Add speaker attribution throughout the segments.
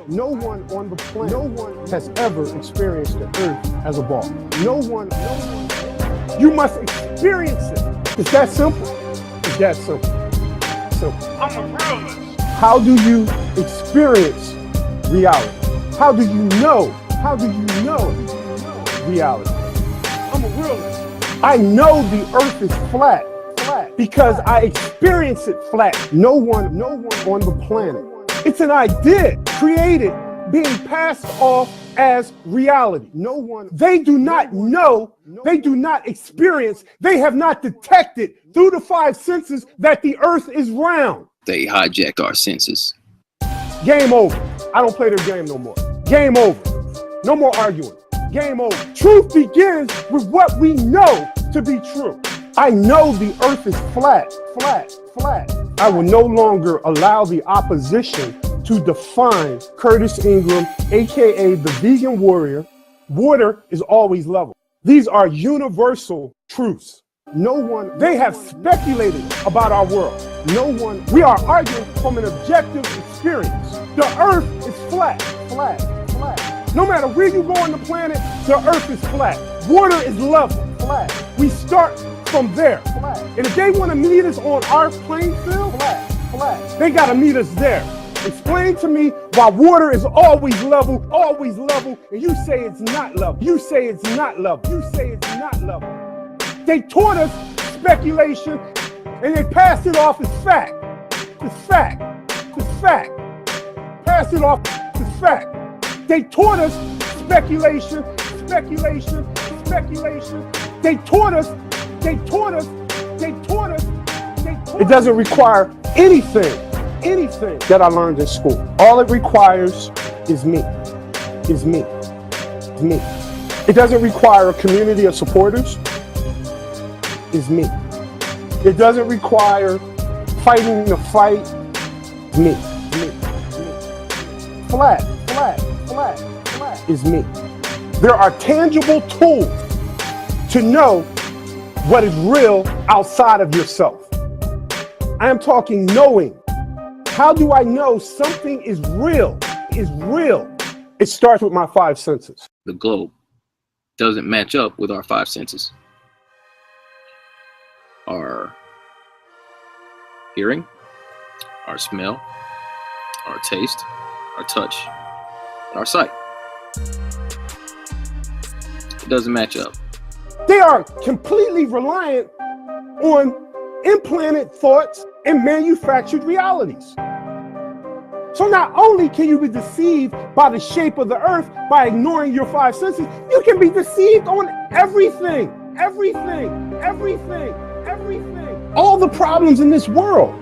Speaker 1: No one on the planet, no one has ever experienced the earth as a ball. No one. You must experience it. It's that simple. It's that simple. I'm a realist. How do you experience reality? How do you know? How do you know reality? I'm a realist. I know the earth is flat because I experience it flat. No one on the planet. It's an idea created, being passed off as reality. No one, they do not know, they do not experience, they have not detected through the five senses that the earth is round.
Speaker 2: They hijacked our senses.
Speaker 1: Game over. I don't play their game no more. Game over. No more arguing. Game over. Truth begins with what we know to be true. I know the earth is flat. I will no longer allow the opposition to define Curtis Ingram, AKA the vegan warrior. Water is always level. These are universal truths. No one, they have speculated about our world. No one, we are arguing from an objective experience. The earth is flat. No matter where you go on the planet, the earth is flat. Water is level. We start from there. And if they want to meet us on our playing field, they got to meet us there. Explain to me why water is always level, and you say it's not level. They taught us speculation, and they passed it off as fact. It's fact. Pass it off as fact. They taught us speculation. They taught us. It doesn't require anything that I learned in school. All it requires is me. It doesn't require a community of supporters. Is me. It doesn't require fighting the fight. Me. Flat is me. There are tangible tools to know what is real outside of yourself. I am talking knowing. How do I know something is real? It starts with my five senses.
Speaker 2: The globe doesn't match up with our five senses. Our hearing, our smell, our taste, our touch, and our sight. It doesn't match up.
Speaker 1: They are completely reliant on implanted thoughts and manufactured realities. So not only can you be deceived by the shape of the earth by ignoring your five senses, you can be deceived on everything. All the problems in this world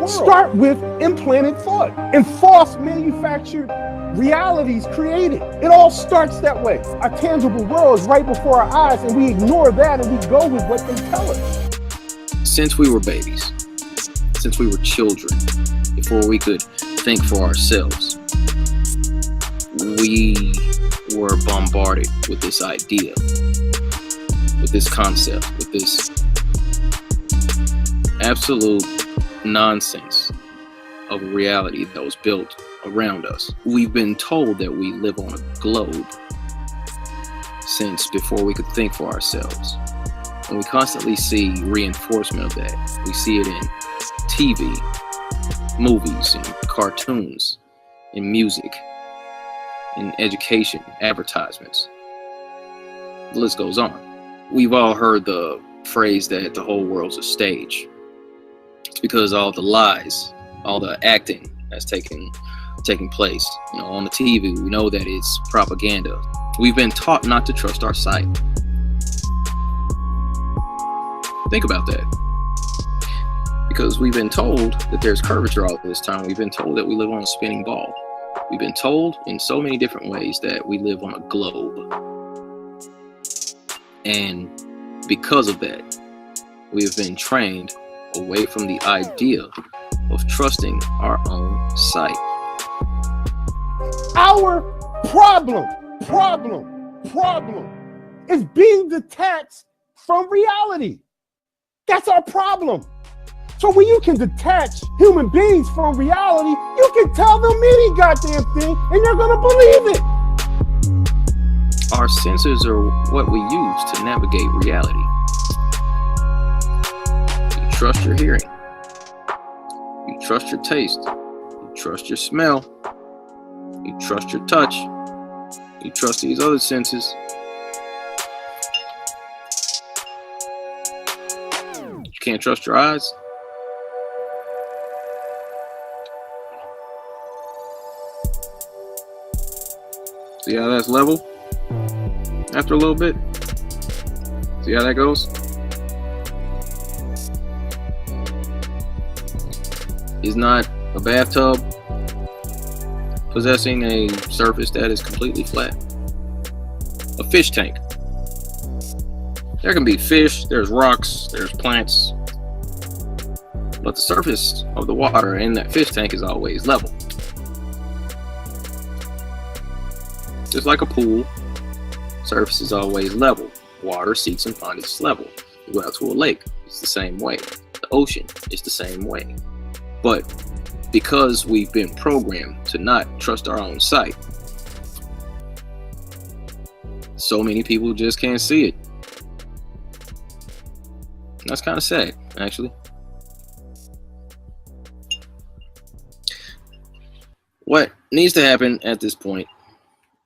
Speaker 1: start with implanted thought and false manufactured realities created. It all starts that way. Our tangible world is right before our eyes, and we ignore that and we go with what they tell us.
Speaker 2: Since we were babies, since we were children, before we could think for ourselves, we were bombarded with this idea, with this concept, with this absolute nonsense of a reality that was built around us. We've been told that we live on a globe since before we could think for ourselves. And we constantly see reinforcement of that. We see it in TV, movies, and cartoons, in music, in education, advertisements. The list goes on. We've all heard the phrase that the whole world's a stage. It's because all the lies, all the acting that's taking place, on the TV, we know that it's propaganda. We've been taught not to trust our sight. Think about that. Because we've been told that there's curvature all this time. We've been told that we live on a spinning ball. We've been told in so many different ways that we live on a globe. And because of that, we have been trained away from the idea of trusting our own sight.
Speaker 1: Our problem is being detached from reality. That's our problem. So when you can detach human beings from reality, you can tell them any goddamn thing and they're gonna believe it.
Speaker 2: Our senses are what we use to navigate reality. You trust your hearing. You trust your taste. You trust your smell. You trust your touch. You trust these other senses. You can't trust your eyes. See how that's level? After a little bit. See how that goes? Is not a bathtub possessing a surface that is completely flat. A fish tank. There can be fish, there's rocks, there's plants, but the surface of the water in that fish tank is always level. Just like a pool, surface is always level. Water seeks and finds its level. You go out to a lake, it's the same way. The ocean is the same way. But because we've been programmed to not trust our own sight, so many people just can't see it. That's kind of sad, actually. What needs to happen at this point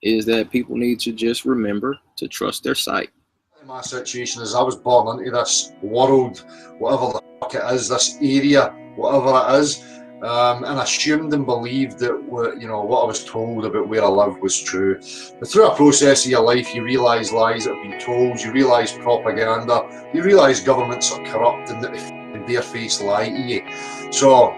Speaker 2: is that people need to just remember to trust their sight.
Speaker 3: My situation is I was born into this world, whatever the fuck it is, this area, whatever it is, and assumed and believed that what I was told about where I lived was true. But through a process of your life, you realise lies that have been told, you realise propaganda, you realise governments are corrupt and that they barefaced lie to you. So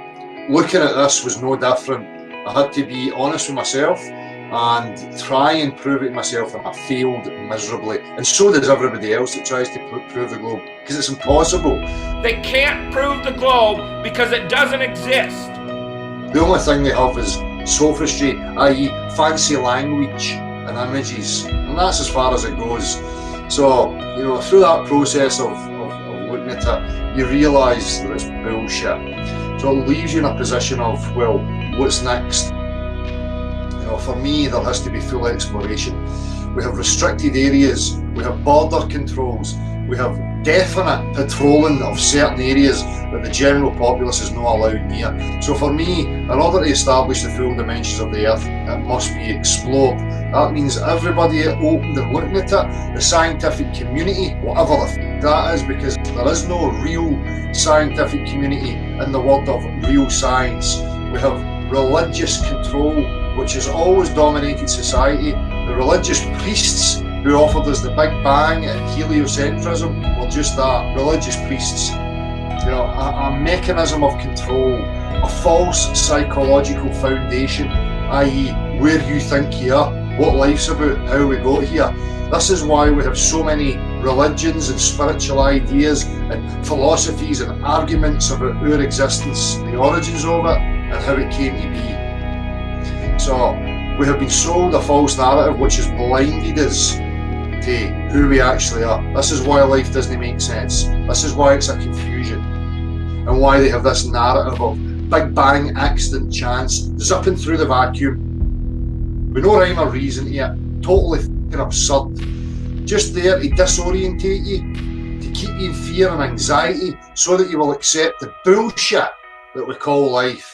Speaker 3: looking at this was no different. I had to be honest with myself and try and prove it to myself, and I failed miserably. And so does everybody else that tries to prove the globe, because it's impossible.
Speaker 4: They can't prove the globe because it doesn't exist.
Speaker 3: The only thing they have is sophistry, i.e. fancy language and images, and that's as far as it goes. So, through that process of looking at it, you realise that it's bullshit. So it leaves you in a position of, well, what's next? For me, there has to be full exploration. We have restricted areas, we have border controls, we have definite patrolling of certain areas that the general populace is not allowed near. So for me, in order to establish the full dimensions of the earth, it must be explored. That means everybody open and looking at it, the scientific community, whatever the that is, because there is no real scientific community in the world of real science. We have religious control, which has always dominated society. The religious priests who offered us the Big Bang and heliocentrism were just that, religious priests. A mechanism of control, a false psychological foundation, i.e. where you think you are, what life's about, how we got here. This is why we have so many religions and spiritual ideas and philosophies and arguments about our existence, the origins of it, and how it came to be. So we have been sold a false narrative which has blinded us to who we actually are. This is why life doesn't make sense. This is why it's a confusion, and why they have this narrative of Big Bang accident chance zipping through the vacuum with no rhyme or reason to it, totally fucking absurd, just there to disorientate you, to keep you in fear and anxiety so that you will accept the bullshit that we call life.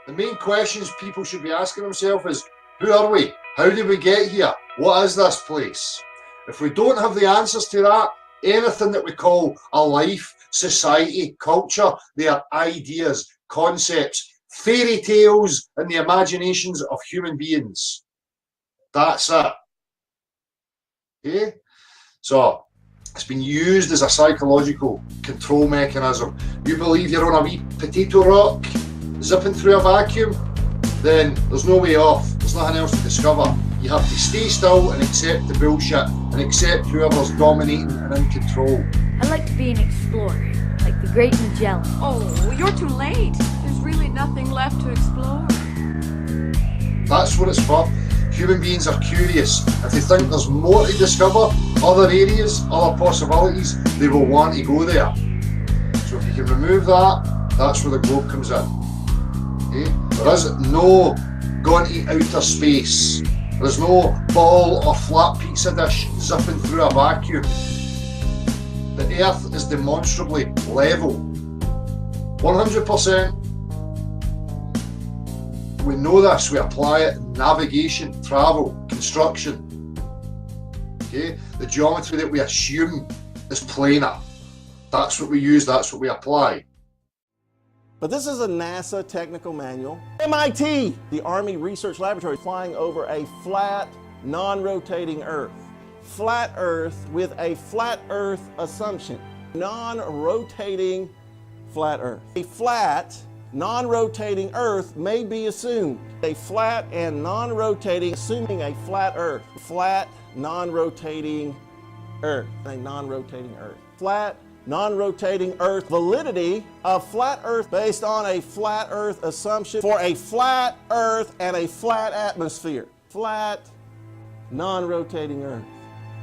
Speaker 3: The main questions people should be asking themselves is, who are we? How did we get here? What is this place? If we don't have the answers to that, anything that we call a life, society, culture, they are ideas, concepts, fairy tales in the imaginations of human beings. That's it. Okay? So, It's been used as a psychological control mechanism. You believe you're on a wee potato rock zipping through a vacuum, then there's no way off. There's nothing else to discover. You have to stay still and accept the bullshit and accept whoever's dominating and in control.
Speaker 5: I like to be an explorer, like the great Magellan.
Speaker 6: Oh, you're too late. There's really nothing left to explore.
Speaker 3: That's what it's for. Human beings are curious. If they think there's more to discover, other areas, other possibilities, they will want to go there. So if you can remove that, that's where the globe comes in. Okay? There is no going to outer space. There is no ball or flat pizza dish zipping through a vacuum. The Earth is demonstrably level. 100%. We know this, we apply it in navigation, travel, construction. Okay? The geometry that we assume is planar. That's what we use, that's what we apply.
Speaker 7: But this is a NASA technical manual. MIT, the Army Research Laboratory, flying over a flat, non-rotating Earth. Flat Earth with a flat Earth assumption. Non-rotating flat Earth. A flat, non-rotating Earth may be assumed. A flat and non-rotating, assuming a flat Earth. Flat, non-rotating Earth. A non-rotating Earth. Flat, non-rotating Earth. Validity of flat Earth based on a flat Earth assumption for a flat Earth and a flat atmosphere. Flat, non-rotating Earth.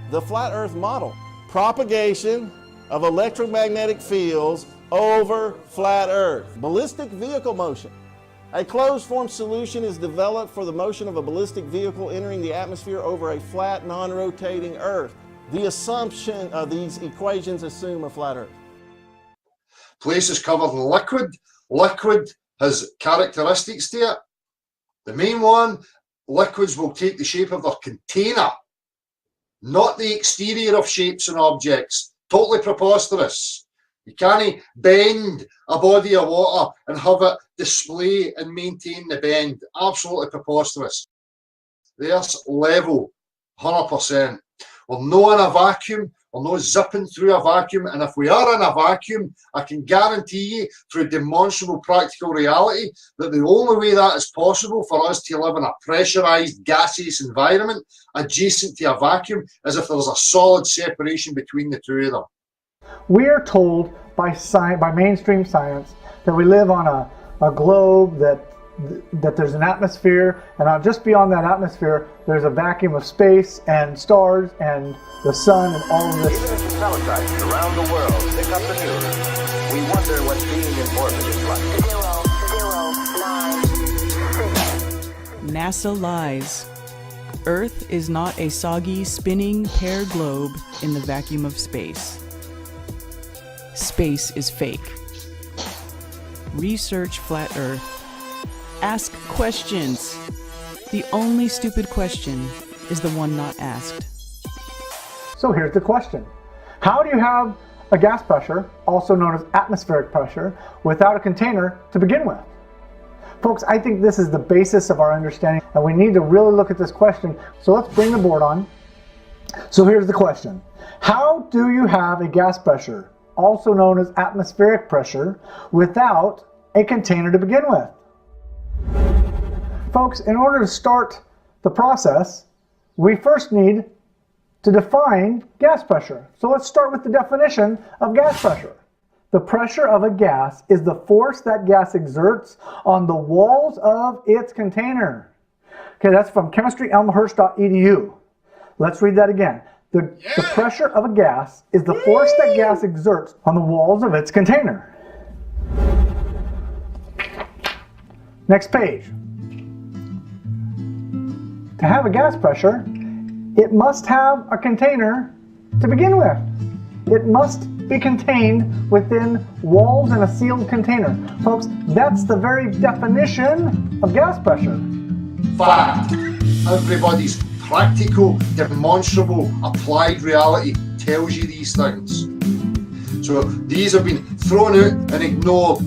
Speaker 7: The flat Earth model. Propagation of electromagnetic fields over flat Earth. Ballistic vehicle motion. A closed-form solution is developed for the motion of a ballistic vehicle entering the atmosphere over a flat, non-rotating Earth. The assumption of these equations assume a flat Earth.
Speaker 3: Place is covered in liquid. Liquid has characteristics to it. The main one, liquids will take the shape of their container, not the exterior of shapes and objects. Totally preposterous. You can't bend a body of water and have it display and maintain the bend. Absolutely preposterous. There's level, 100%. We're not in a vacuum. We're not zipping through a vacuum. And if we are in a vacuum, I can guarantee you through demonstrable practical reality that the only way that is possible for us to live in a pressurized gaseous environment adjacent to a vacuum is if there's a solid separation between the two of them.
Speaker 8: We are told by mainstream science that we live on a globe, that there's an atmosphere, and just beyond that atmosphere there's a vacuum of space and stars and the sun and all of this.
Speaker 9: Even as the teletypes around the world pick up the news, we wonder what being in orbit is like.
Speaker 10: 0, 0, 9, 6. NASA lies. Earth is not a soggy, spinning pear globe in the vacuum of space. Space is fake. Research flat Earth. Ask questions. The only stupid question is the one not asked.
Speaker 8: So here's the question. How do you have a gas pressure, also known as atmospheric pressure, without a container to begin with? Folks, I think this is the basis of our understanding, and we need to really look at this question. So let's bring the board on. So here's the question. How do you have a gas pressure, also known as atmospheric pressure, without a container to begin with? Folks, in order to start the process, we first need to define gas pressure. So let's start with the definition of gas pressure. The pressure of a gas is the force that gas exerts on the walls of its container. Okay, that's from chemistryelmhurst.edu. Let's read that again. The pressure of a gas is the force that gas exerts on the walls of its container. Next page. To have a gas pressure, it must have a container to begin with. It must be contained within walls in a sealed container. Folks, that's the very definition of gas pressure.
Speaker 3: Fact. Everybody's practical, demonstrable, applied reality tells you these things. So these have been thrown out and ignored,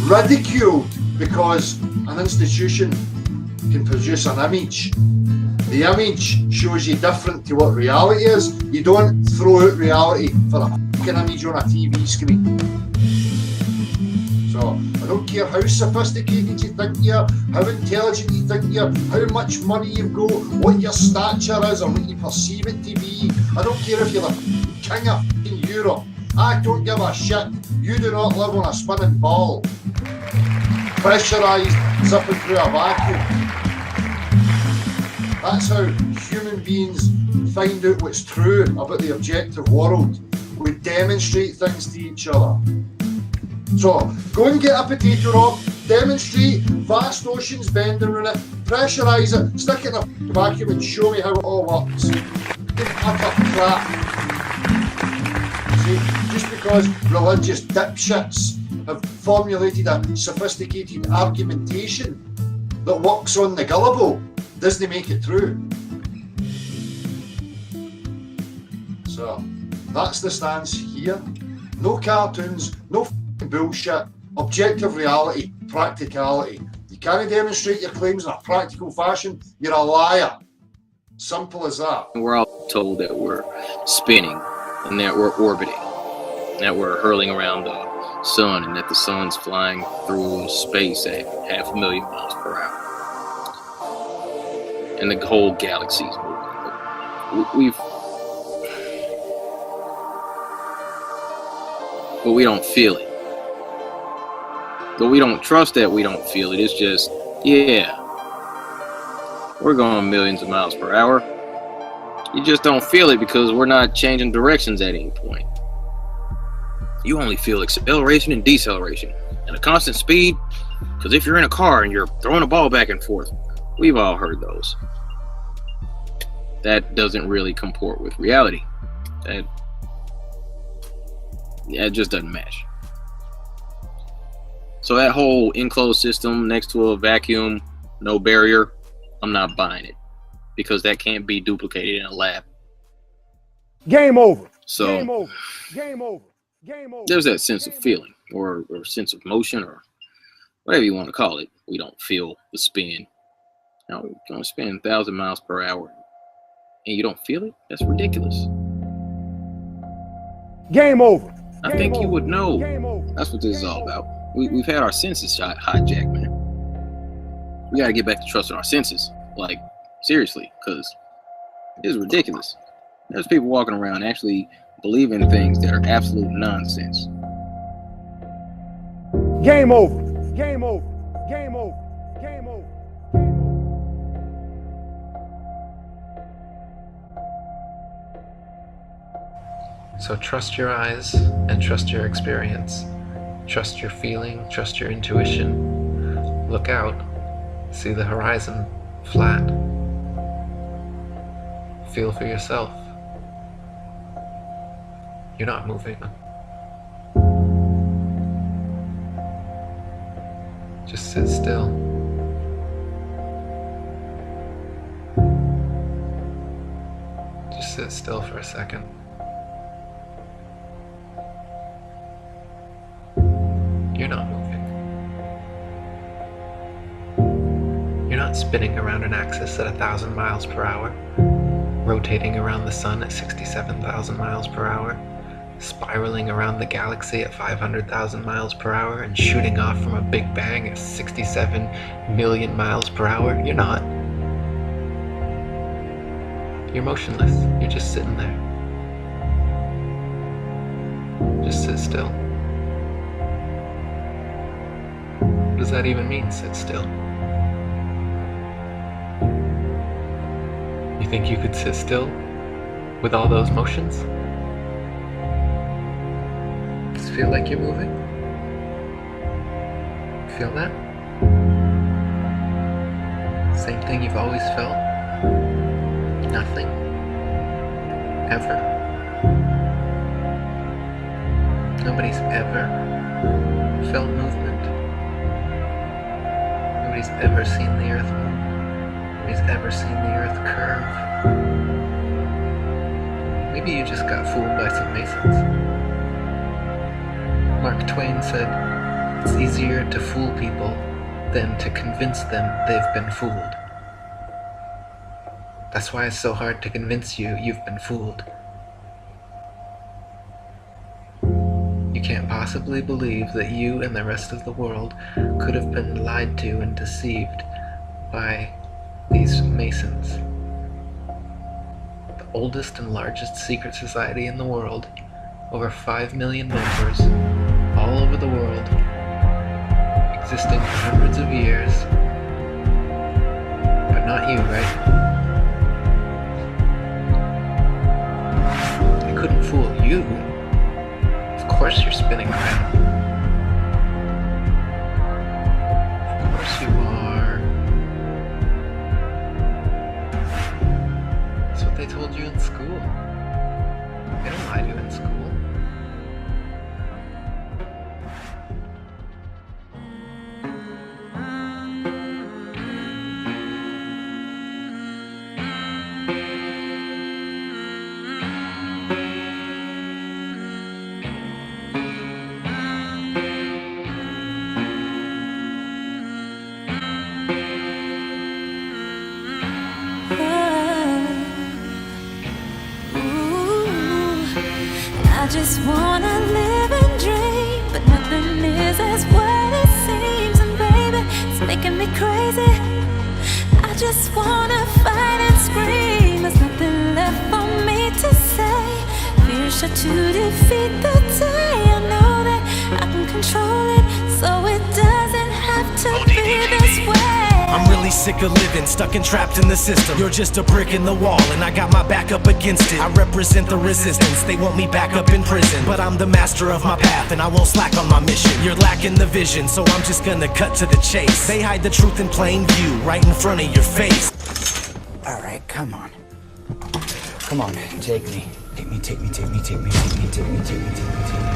Speaker 3: ridiculed, because an institution can produce an image The image shows you different to what reality is. You don't throw out reality for a fucking image on a TV screen. So, I don't care how sophisticated you think you are, how intelligent you think you are, how much money you've got, what your stature is or what you perceive it to be. I don't care if you're the king of fucking Europe. I don't give a shit. You do not live on a spinning ball. Pressurised, zipping through a vacuum. That's how human beings find out what's true about the objective world. We demonstrate things to each other. So, go and get a potato rock, demonstrate vast oceans bending around it, pressurise it, stick it in a vacuum and show me how it all works. Utter crap. See, just because religious dipshits have formulated a sophisticated argumentation that works on the gullible, doesn't make it true. So, that's the stance here. No cartoons, no bullshit, objective reality, practicality. You can't demonstrate your claims in a practical fashion, you're a liar. Simple as that.
Speaker 2: We're all told that we're spinning and that we're orbiting, that we're hurling around the sun and that the sun's flying through space at 500,000 miles per hour. And the whole galaxy's moving. But we don't feel it. But we don't trust that we don't feel it. It's just, yeah, we're going millions of miles per hour. You just don't feel it because we're not changing directions at any point. You only feel acceleration and deceleration and a constant speed, because if you're in a car and you're throwing a ball back and forth, we've all heard those. That doesn't really comport with reality. It just doesn't match. So that whole enclosed system next to a vacuum, no barrier, I'm not buying it because that can't be duplicated in a lab.
Speaker 1: Game over.
Speaker 2: So
Speaker 1: Game over. Game over. Game over.
Speaker 2: There's that sense of feeling or sense of motion or whatever you want to call it. We don't feel the spin. Now we're going to spin 1,000 miles per hour and you don't feel it? That's ridiculous.
Speaker 1: Game over.
Speaker 2: I think you would know. That's what this is all about. We've had our senses hijacked, man. We gotta get back to trusting our senses. Like, seriously, because it's ridiculous. There's people walking around actually believing things that are absolute nonsense.
Speaker 1: Game over. Game over. Game over. Game over.
Speaker 11: So trust your eyes and trust your experience. Trust your feeling, trust your intuition. Look out, see the horizon flat. Feel for yourself. You're not moving. Just sit still. Just sit still for a second. You're not moving. You're not spinning around an axis at 1,000 miles per hour, rotating around the sun at 67,000 miles per hour, spiraling around the galaxy at 500,000 miles per hour, and shooting off from a big bang at 67 million miles per hour. You're not. You're motionless. You're just sitting there. Just sit still. What does that even mean, sit still? You think you could sit still with all those motions? Does it feel like you're moving? Feel that? Same thing you've always felt? Nothing? Ever? Nobody's ever felt movement? Nobody's ever seen the earth move. Nobody's ever seen the earth curve. Maybe you just got fooled by some Masons. Mark Twain said, "It's easier to fool people than to convince them they've been fooled." That's why it's so hard to convince you you've been fooled. You can't possibly believe that you and the rest of the world could have been lied to and deceived by these Masons. The oldest and largest secret society in the world, over 5 million members, all over the world, existing for hundreds of years. But not you, right? I couldn't fool you. Of course you're spinning around. Of course you are. That's what they told you in school. They don't lie to you in school.
Speaker 12: I just wanna live and dream, but nothing is as what it seems. And baby, it's making me crazy. I just wanna fight and scream. There's nothing left for me to say. Fear shot to defeat the day. I know that I can control it, so it doesn't have to be this way.
Speaker 13: I'm really sick of living, stuck and trapped in the system. You're just a brick in the wall, and I got my back up against it. I represent the resistance, they want me back up in prison. But I'm the master of my path, and I won't slack on my mission. You're lacking the vision, so I'm just gonna cut to the chase. They hide the truth in plain view, right in front of your face.
Speaker 14: Alright, come on. Come on, take me. Take me, take me, take me, take me, take me, take me, take me, take me, take me.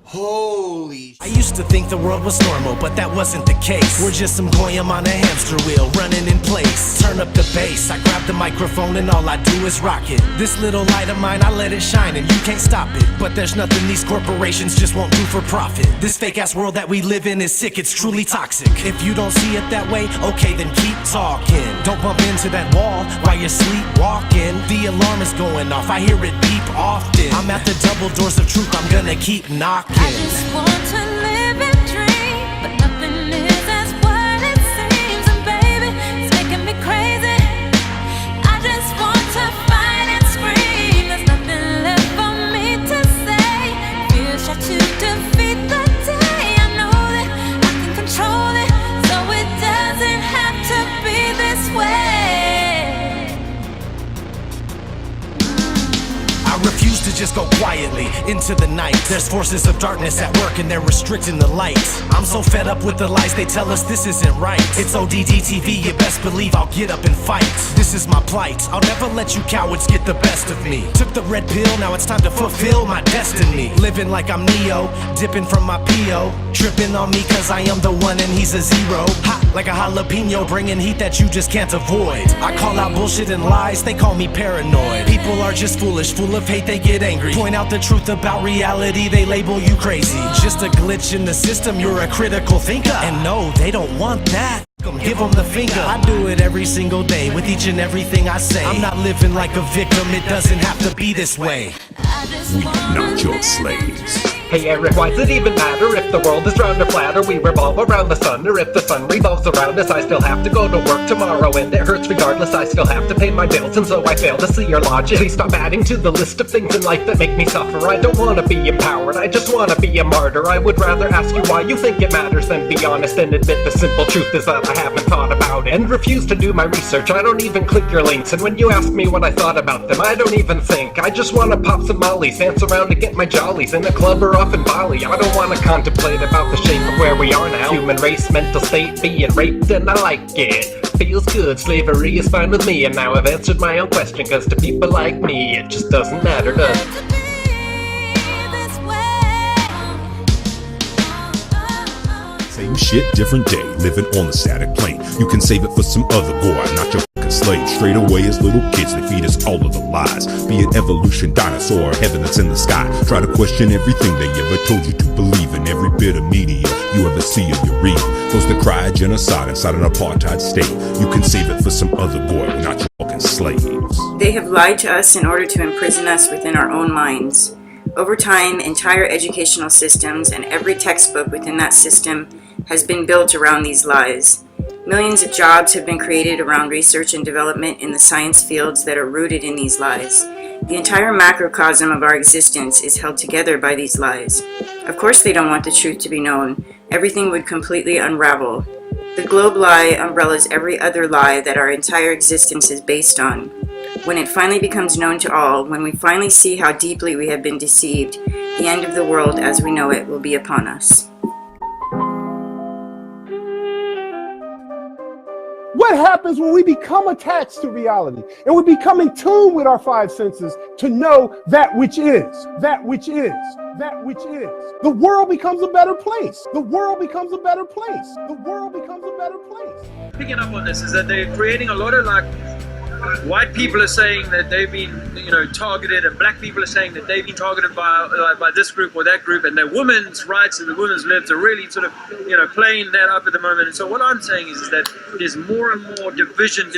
Speaker 13: Holy! I used to think the world was normal, but that wasn't the case. We're just some goyim on a hamster wheel, running in place. Turn up the bass, I grab the microphone and all I do is rock it. This little light of mine, I let it shine and you can't stop it. But there's nothing these corporations just won't do for profit. This fake ass world that we live in is sick, it's truly toxic. If you don't see it that way, okay then keep talking. Don't bump into that wall while you're sleepwalking. The alarm is going off, I hear it beep often. I'm at the double doors of truth, I'm gonna keep knocking.
Speaker 12: I just want to live and dream, but nothing is as what it seems. And baby, it's making me crazy. I just want to fight and scream. There's nothing left for me to say. Fear shot to defeat the day. I know that I can control it, so it doesn't have to be this way.
Speaker 13: I refuse to just go quietly into the night. There's forces of darkness at work and they're restricting the light. I'm so fed up with the lies they tell us this isn't right. It's ODD TV, you best believe I'll get up and fight. This is my plight, I'll never let you cowards get the best of me. Took the red pill, now it's time to fulfill my destiny. Living like I'm Neo, dipping from my P.O. Tripping on me cause I am the one and he's a zero. Hot like a jalapeno, bringing heat that you just can't avoid. I call out bullshit and lies, they call me paranoid. People are just foolish, full of hate, they get angry. Point out the truth about reality, they label you crazy. Just a glitch in the system, you're a critical thinker. And no, they don't want that. Give them the finger. I do it every single day with each and everything I say. I'm not living like a victim, it doesn't have to be this way.
Speaker 15: We are not your slaves.
Speaker 16: Hey Eric, why does it even matter if the world is round or flat, or we revolve around the sun, or if the sun revolves around us? I still have to go to work tomorrow and it hurts regardless. I still have to pay my bills and so I fail to see your logic. Please stop adding to the list of things in life that make me suffer. I don't want to be empowered, I just want to be a martyr. I would rather ask you why you think it matters than be honest and admit the simple truth is that I haven't thought about it and refuse to do my research. I don't even click your links, and when you ask me what I thought about them, I don't even think. I just want to pop some mollies, dance around to get my jollies in a club or off in Bali. I don't want to contemplate about the shape of where we are now. Human race, mental state, being raped, and I like it. Feels good, slavery is fine with me, and now I've answered my own question, cause to people like me, it just doesn't matter, does it?
Speaker 15: Same shit, different day, living on the static plane. You can save it for some other gore, not your fucking slave. slaves. Straight away as little kids, they feed us all of the lies. Be it evolution, dinosaur, or heaven that's in the sky. Try to question everything they ever told you to believe in. Every bit of media you ever see or you read. Those that cry genocide inside an apartheid state. You can save it for some other boy, we're not your fucking slaves.
Speaker 17: They have lied to us in order to imprison us within our own minds. Over time, entire educational systems and every textbook within that system has been built around these lies. Millions of jobs have been created around research and development in the science fields that are rooted in these lies. The entire macrocosm of our existence is held together by these lies. Of course they don't want the truth to be known. Everything would completely unravel. The globe lie umbrellas every other lie that our entire existence is based on. When it finally becomes known to all, when we finally see how deeply we have been deceived, the end of the world as we know it will be upon us.
Speaker 1: What happens when we become attached to reality and we become in tune with our five senses to know that which is, that which is, that which is? The world becomes a better place. The world becomes a better place. The world becomes a better place.
Speaker 18: Picking up on this is that they're creating a lot of white people are saying that they've been, targeted, and black people are saying that they've been targeted by this group or that group, and their women's rights and the women's libs are really sort of, playing that up at the moment. And so what I'm saying is that there's more and more division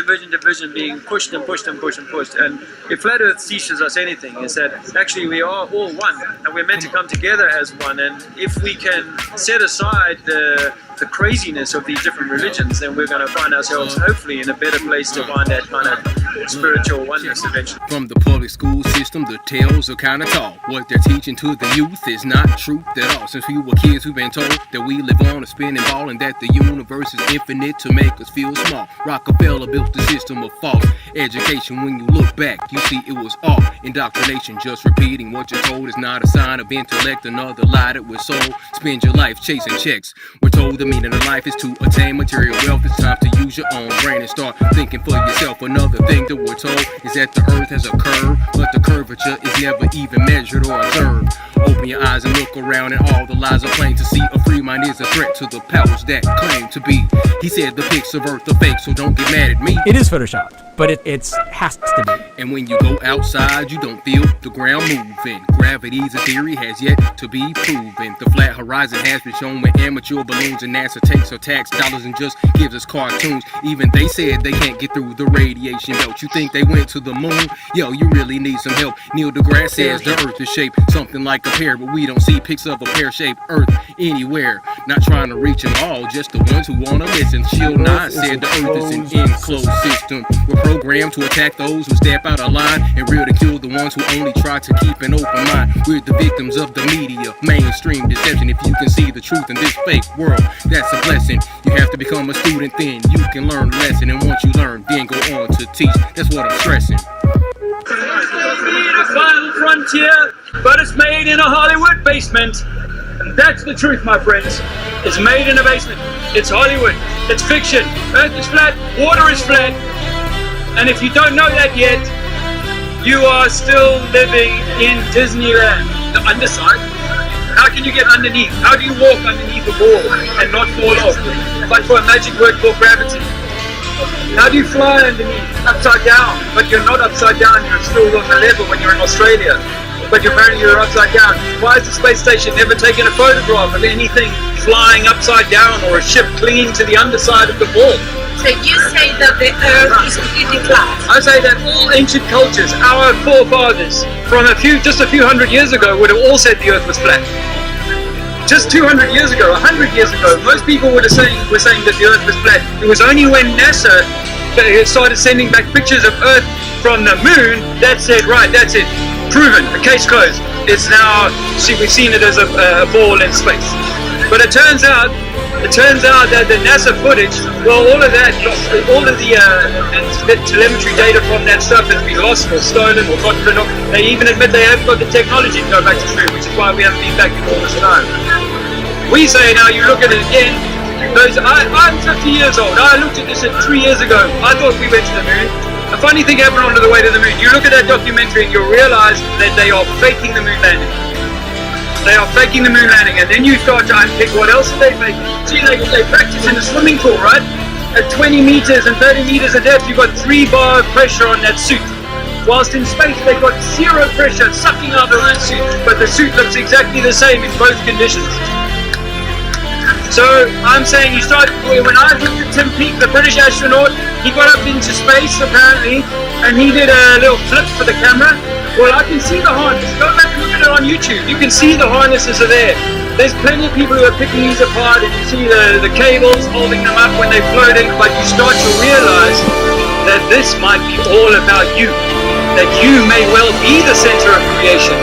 Speaker 18: being pushed and pushed and pushed and pushed. And if Flat Earth teaches us anything, is that actually we are all one, and we're meant to come together as one. And if we can set aside the craziness of these different religions, then we're going to find ourselves hopefully in a better place to find that kind of spiritual oneness eventually.
Speaker 19: From the public school system, the tales are kind of tall. What they're teaching to the youth is not truth at all. Since we were kids, we've been told that we live on a spinning ball and that the universe is infinite to make us feel small. Rockefeller built the system of false education. When you look back, you see it was all indoctrination. Just repeating what you're told is not a sign of intellect. Another lie that we're sold. Spend your life chasing checks. We're told the meaning of life is to attain material wealth. It's time to use your own brain and start thinking for yourself. Another thing that we're told is that the earth has a curve, but the curvature is never even measured or observed. Open your eyes and look around, and all the lies are plain to see. A free mind is a threat to the powers that claim to be. He said the pics of earth are fake, so don't get mad at me.
Speaker 20: It is photoshopped, but it has to be.
Speaker 19: And when you go outside, you don't feel the ground moving. Gravity's a theory, has yet to be proven. The flat horizon has been shown with amateur balloons, and NASA takes our tax dollars and just gives us cartoons. Even they said they can't get through the radiation belt. You think they went to the moon? Yo, you really need some help. Neil deGrasse says the earth is shaped something like a pear, but we don't see pics of a pear-shaped earth anywhere. Not trying to reach them all, just the ones who wanna listen. Shield 9 said the earth is an enclosed system. We're programmed to attack those who step out of line and ridicule the ones who only try to keep an open mind. We're the victims of the media, mainstream deception. If you can see the truth in this fake world, that's a blessing. You have to become a student, then you can learn a lesson. And once you learn, then go on to teach. That's what I'm stressing.
Speaker 18: The final frontier, but it's made in a Hollywood basement. And that's the truth, my friends. It's made in a basement. It's Hollywood. It's fiction. Earth is flat. Water is flat. And if you don't know that yet, you are still living in Disneyland. The underside. How can you get underneath? How do you walk underneath a ball and not fall off? But for a magic word called gravity. How do you fly underneath? Upside down. But you're not upside down. You're still on the level when you're in Australia. But apparently you're upside down. Why has the space station never taken a photograph of anything flying upside down or a ship clinging to the underside of the ball?
Speaker 21: So you say that the earth is completely flat?
Speaker 18: I say that all ancient cultures, our forefathers, from just a few hundred years ago, would have all said the earth was flat. Just 200 years ago, 100 years ago, most people were saying that the earth was flat. It was only when NASA started sending back pictures of earth from the moon that said, right, that's it. Proven, the case closed. It's now, we've seen it as a ball in space. But it turns out that the NASA footage, well, all of that, all of the telemetry data from that stuff has been lost or stolen or gotten rid of. They even admit they haven't got the technology to go back to moon, which is why we haven't been back in all this time. We say now, you look at it again, I'm 50 years old. I looked at this 3 years ago. I thought we went to the moon. A funny thing happened on the way to the moon. You look at that documentary and you'll realize that they are faking the moon landing. They are faking the moon landing, and then you start to unpick what else are they faking. See, they practice in a swimming pool, right? at 20 meters and 30 meters of depth, you've got 3 bar of pressure on that suit. Whilst in space, they've got 0 pressure sucking out of that suit, but the suit looks exactly the same in both conditions. So I'm saying you start, when I looked at Tim Peake, the British astronaut, he got up into space apparently, and he did a little flip for the camera. Well, I can see the harness. Go back and look at it on YouTube. You can see the harnesses are there. There's plenty of people who are picking these apart, and you see the cables holding them up when they're floating, but you start to realize that this might be all about you, that you may well be the center of creation,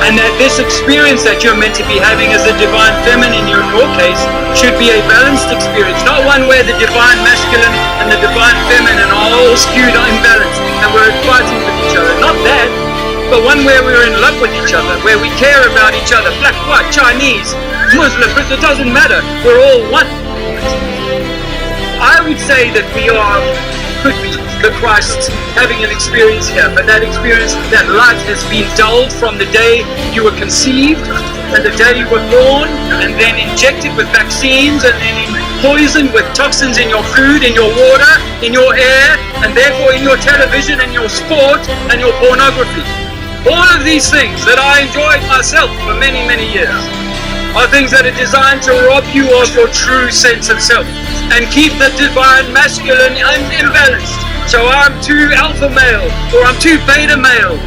Speaker 18: and that this experience that you're meant to be having as a divine feminine in your case should be a balanced experience, not one where the divine masculine and the divine feminine are all skewed imbalanced and we're fighting with each other. Not that, but one where we're in love with each other, where we care about each other, black, white, Chinese, Muslim, but it doesn't matter, we're all one. I would say that we could be the Christ having an experience here, but that experience, that light has been dulled from the day you were conceived and the day you were born, and then injected with vaccines, and then poisoned with toxins in your food, in your water, in your air, and therefore in your television and your sport and your pornography. All of these things that I enjoyed myself for many, many years are things that are designed to rob you of your true sense of self and keep the divine masculine imbalanced. So I'm too alpha male, or I'm too beta male,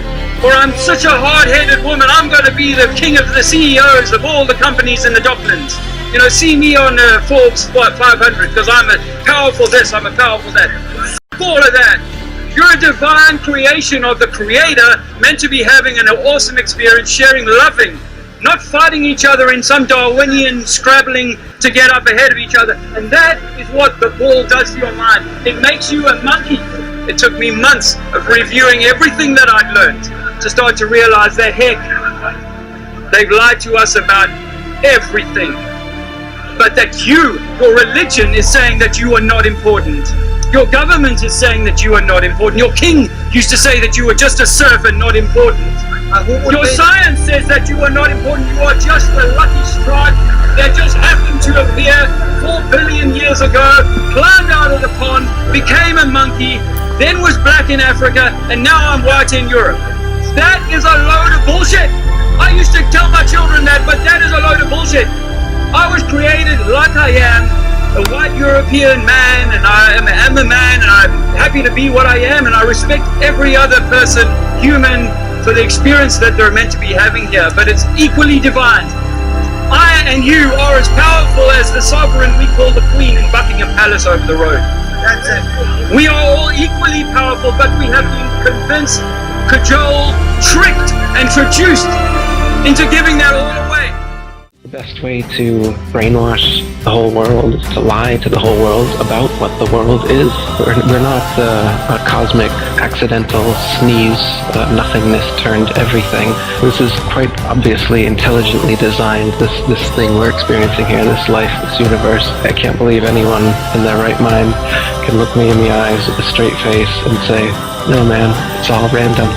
Speaker 18: or I'm such a hard-headed woman, I'm going to be the king of the CEOs of all the companies in the Docklands. You know, see me on Forbes 500, because I'm a powerful this, I'm a powerful that. All of that. You're a divine creation of the Creator, meant to be having an awesome experience, sharing, loving, not fighting each other in some Darwinian scrabbling to get up ahead of each other. And that is what the ball does to your mind. It makes you a monkey. It took me months of reviewing everything that I'd learned to start to realize that, heck, they've lied to us about everything. But that your religion is saying that you are not important. Your government is saying that you are not important. Your king used to say that you were just a serf and not important. Your science says that you are not important. You are just a lucky strike that just happened to appear 4 billion years ago, climbed out of the pond, became a monkey, then was black in Africa, and now I'm white in Europe. That is a load of bullshit. I used to tell my children that, but that is a load of bullshit. I was created like I am, a white European man, and I am a man, and I'm happy to be what I am, and I respect every other person, human, for the experience that they're meant to be having here, but it's equally divine. I and you are as powerful as the sovereign we call the Queen in Buckingham Palace over the road. That's it. We are all equally powerful, but we have been convinced, cajoled, tricked, and traduced into giving that all away.
Speaker 11: The best way to brainwash the whole world is to lie to the whole world about what the world is. We're not a cosmic accidental sneeze, nothingness turned everything. This is quite obviously intelligently designed, this thing we're experiencing here, this life, this universe. I can't believe anyone in their right mind can look me in the eyes with a straight face and say, no man, it's all random.